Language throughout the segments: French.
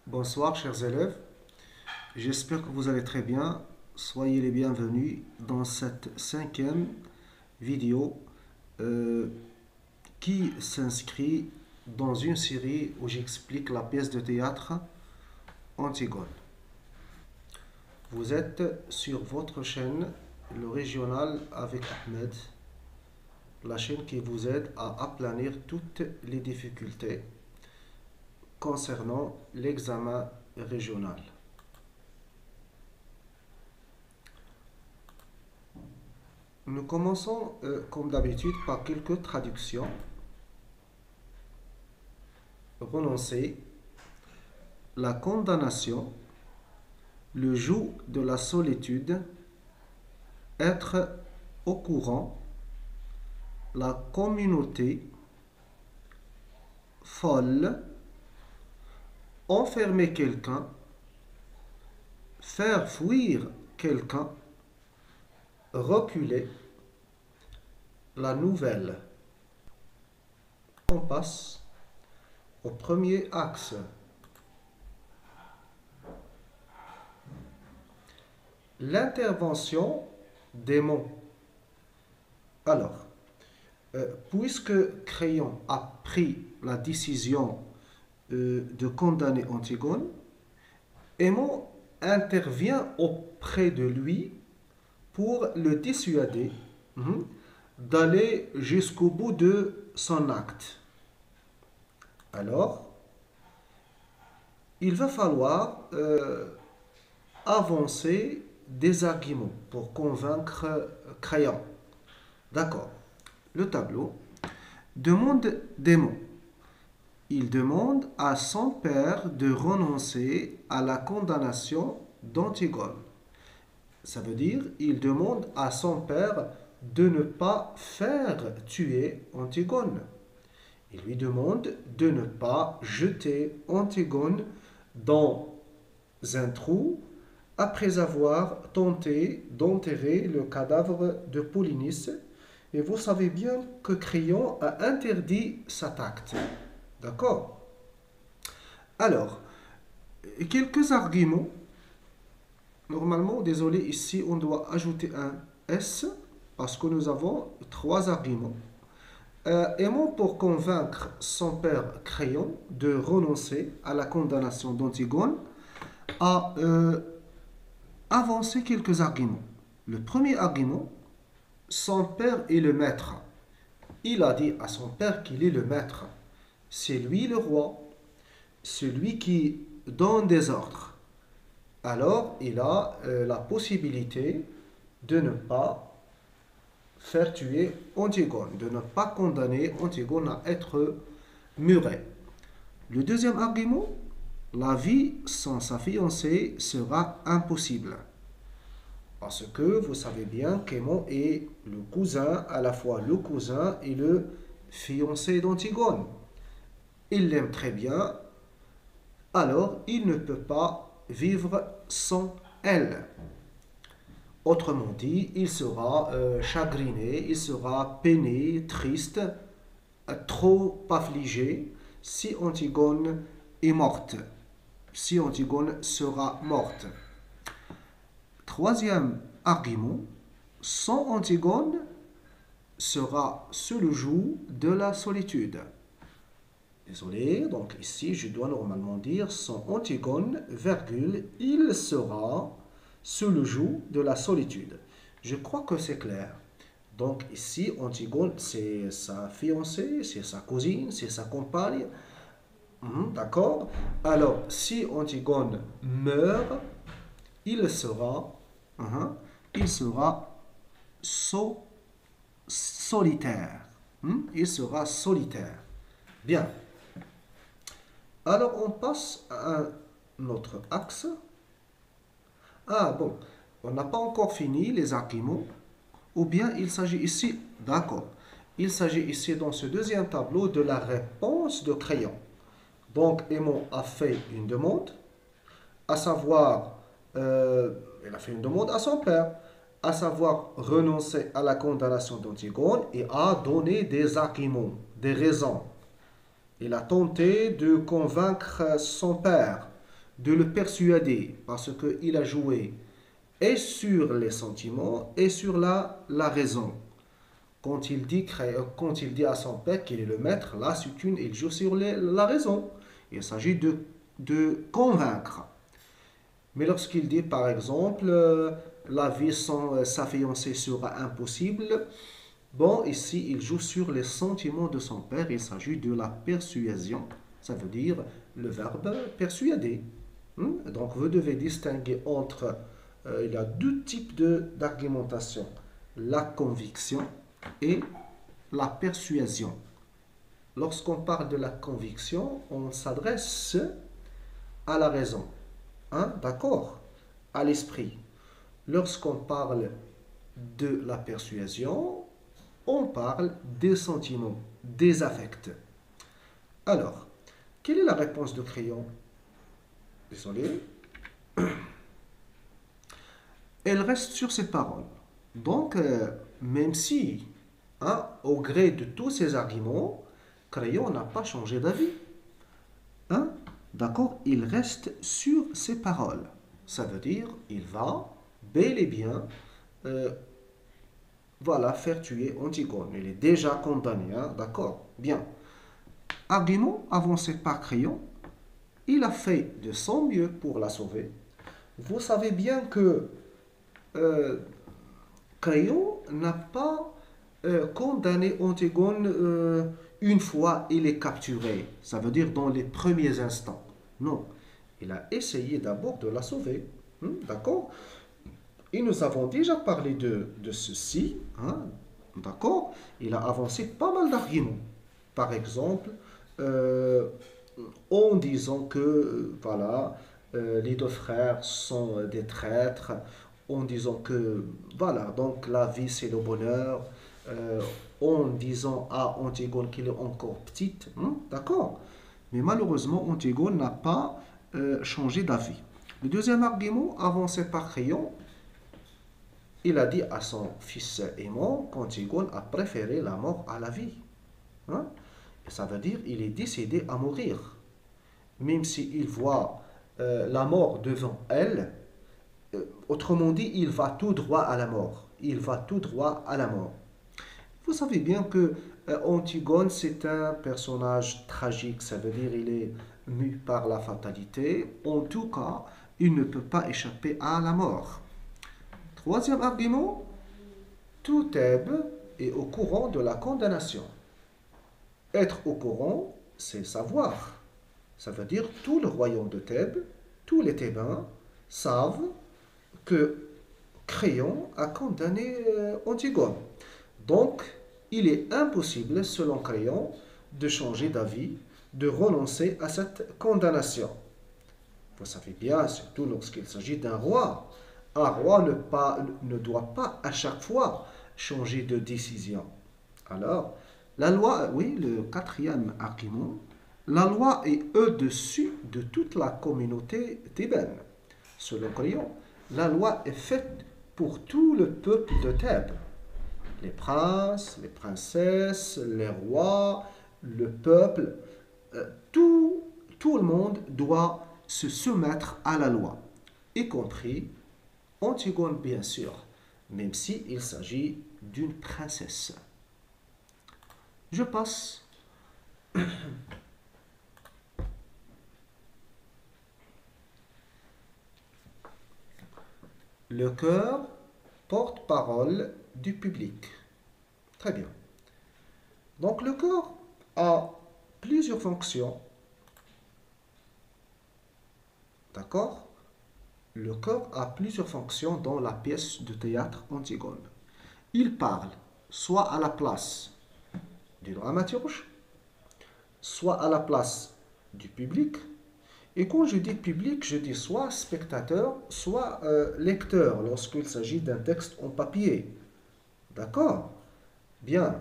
Bonsoir chers élèves, j'espère que vous allez très bien. Soyez les bienvenus dans cette cinquième vidéo euh, qui s'inscrit dans une série où j'explique la pièce de théâtre Antigone. Vous êtes sur votre chaîne, le régional avec Ahmed, la chaîne qui vous aide à aplanir toutes les difficultés concernant l'examen régional. Nous commençons comme d'habitude par quelques traductions. Renoncer, la condamnation, le joug de la solitude, être au courant, la communauté, folle, enfermer quelqu'un, faire fuir quelqu'un, reculer, la nouvelle. On passe au premier axe. L'intervention des mots. Alors, puisque Créon a pris la décision de condamner Antigone, Aimon intervient auprès de lui pour le dissuader d'aller jusqu'au bout de son acte. Alors, il va falloir avancer des arguments pour convaincre Créon. D'accord. Le tableau demande des mots. Il demande à son père de renoncer à la condamnation d'Antigone. Ça veut dire, il demande à son père de ne pas faire tuer Antigone. Il lui demande de ne pas jeter Antigone dans un trou après avoir tenté d'enterrer le cadavre de Polynice. Et vous savez bien que Créon a interdit cet acte. D'accord? Alors, quelques arguments. Normalement, désolé, ici on doit ajouter un S parce que nous avons trois arguments. Aimant pour convaincre son père Créon de renoncer à la condamnation d'Antigone a avancé quelques arguments. Le premier argument, son père est le maître. Il a dit à son père qu'il est le maître. C'est lui le roi, celui qui donne des ordres. Alors, il a la possibilité de ne pas faire tuer Antigone, de ne pas condamner Antigone à être murée. Le deuxième argument, la vie sans sa fiancée sera impossible. Parce que vous savez bien qu'Aimon est le cousin, à la fois le cousin et le fiancé d'Antigone. Il l'aime très bien, alors il ne peut pas vivre sans elle. Autrement dit, il sera chagriné, il sera peiné, triste, trop affligé si Antigone est morte, si Antigone sera morte. Troisième argument, sans Antigone sera sous le joug de la solitude. Désolé, donc ici je dois normalement dire sans Antigone, virgule, il sera sous le joug de la solitude. Je crois que c'est clair. Donc ici, Antigone, c'est sa fiancée, c'est sa cousine, c'est sa compagne. D'accord? Alors, si Antigone meurt, il sera, il sera solitaire. Il sera solitaire. Bien. Alors, on passe à un autre axe. Ah bon, on n'a pas encore fini les arguments. Ou bien il s'agit ici, d'accord, il s'agit ici dans ce deuxième tableau de la réponse de Créon. Donc Aimon a fait une demande, à savoir, il a fait une demande à son père, à savoir renoncer à la condamnation d'Antigone et a donné des arguments, des raisons. Il a tenté de convaincre son père de le persuader parce qu'il a joué et sur les sentiments et sur la raison. Quand il dit à son père qu'il est le maître, là, il joue sur la raison. Il s'agit de convaincre. Mais lorsqu'il dit, par exemple, la vie sans sa fiancée sera impossible, bon, ici, il joue sur les sentiments de son père. Il s'agit de la persuasion. Ça veut dire le verbe persuader. Donc, vous devez distinguer entre, il y a deux types d'argumentation. La conviction et la persuasion. Lorsqu'on parle de la conviction, on s'adresse à la raison. D'accord? À l'esprit. Lorsqu'on parle de la persuasion, on parle des sentiments, des affects. Alors, quelle est la réponse de Crayon? Désolé. Elle reste sur ses paroles. Donc, même si, au gré de tous ces arguments, Crayon n'a pas changé d'avis. D'accord? Il reste sur ses paroles. Ça veut dire, il va bel et bien faire tuer Antigone. Il est déjà condamné. D'accord? Bien. Argument avancé par Crayon, il a fait de son mieux pour la sauver. Vous savez bien que Crayon n'a pas condamné Antigone une fois il est capturé. Ça veut dire dans les premiers instants. Non. Il a essayé d'abord de la sauver. D'accord? Et nous avons déjà parlé de ceci. D'accord? Il a avancé pas mal d'arguments. Par exemple, en disant que les deux frères sont des traîtres, en disant que donc la vie c'est le bonheur, en disant à Antigone qu'il est encore petite, d'accord? Mais malheureusement, Antigone n'a pas changé d'avis. Le deuxième argument avancé par Crayon, il a dit à son fils aimant qu'Antigone a préféré la mort à la vie. Et ça veut dire qu'il est décidé à mourir. Même s'il voit la mort devant elle, autrement dit, il va tout droit à la mort. Il va tout droit à la mort. Vous savez bien que Antigone, c'est un personnage tragique. Ça veut dire qu'il est mu par la fatalité. En tout cas, il ne peut pas échapper à la mort. Troisième argument, tout Thèbes est au courant de la condamnation. Être au courant, c'est savoir. Ça veut dire tout le royaume de Thèbes, tous les Thébains savent que Crayon a condamné Antigone. Donc, il est impossible, selon Crayon, de changer d'avis, de renoncer à cette condamnation. Vous savez bien, surtout lorsqu'il s'agit d'un roi. Un roi ne doit pas à chaque fois changer de décision. Alors, la loi, oui, le quatrième argument, la loi est au-dessus de toute la communauté thébaine. Selon Crayon, la loi est faite pour tout le peuple de Thèbes. Les princes, les princesses, les rois, le peuple, tout le monde doit se soumettre à la loi, y compris Antigone, bien sûr, même s'il s'agit d'une princesse. Je passe. Le cœur, porte-parole du public. Très bien. Donc le cœur a plusieurs fonctions. D'accord? Le cœur a plusieurs fonctions dans la pièce de théâtre Antigone. Il parle soit à la place du dramaturge, soit à la place du public. Et quand je dis public, je dis soit spectateur, soit lecteur, lorsqu'il s'agit d'un texte en papier. D'accord? Bien.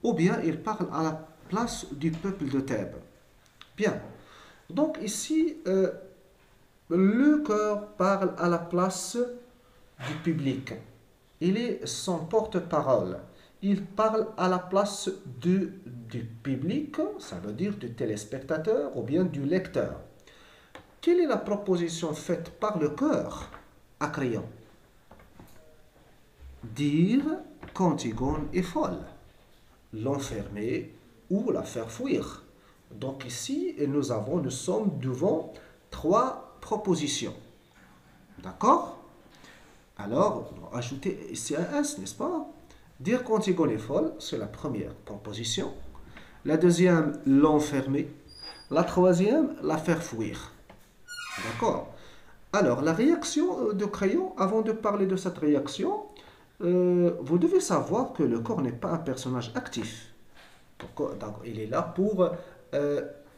Ou bien il parle à la place du peuple de Thèbes. Bien. Donc ici, le cœur parle à la place du public. Il est son porte-parole. il parle à la place du public, ça veut dire du téléspectateur ou bien du lecteur. Quelle est la proposition faite par le cœur à Crayon? Dire qu'Antigone est folle, l'enfermer ou la faire fuir. Donc ici, nous sommes devant trois propositions. D'accord? Alors, on va ajouter ici un S, n'est-ce pas? Dire qu'Antigone est folle, c'est la première proposition. La deuxième, l'enfermer. La troisième, la faire fuir. D'accord? Alors, la réaction de Crayon, avant de parler de cette réaction, vous devez savoir que le corps n'est pas un personnage actif. Donc, il est là pour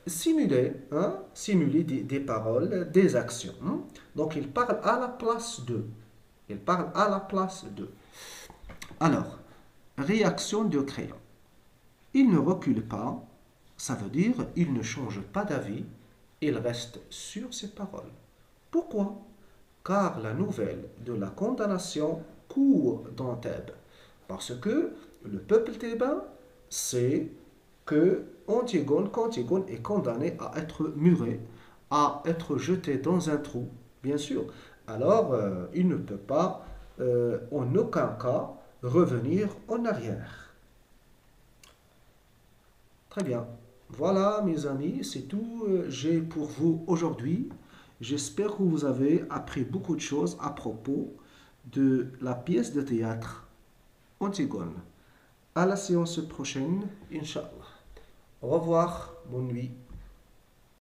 simuler, simuler des paroles, des actions. Donc, il parle à la place d'eux. Il parle à la place d'eux. Alors, réaction de Crayon. Il ne recule pas, ça veut dire il ne change pas d'avis, il reste sur ses paroles. Pourquoi? Car la nouvelle de la condamnation court dans Thèbes. Parce que le peuple thébain sait que qu'Antigone est condamné à être muré, à être jeté dans un trou, bien sûr. Alors, il ne peut pas, en aucun cas, revenir en arrière. Très bien. Voilà, mes amis, c'est tout j'ai pour vous aujourd'hui. J'espère que vous avez appris beaucoup de choses à propos de la pièce de théâtre Antigone. À la séance prochaine, Inch'Allah. Au revoir, bonne nuit.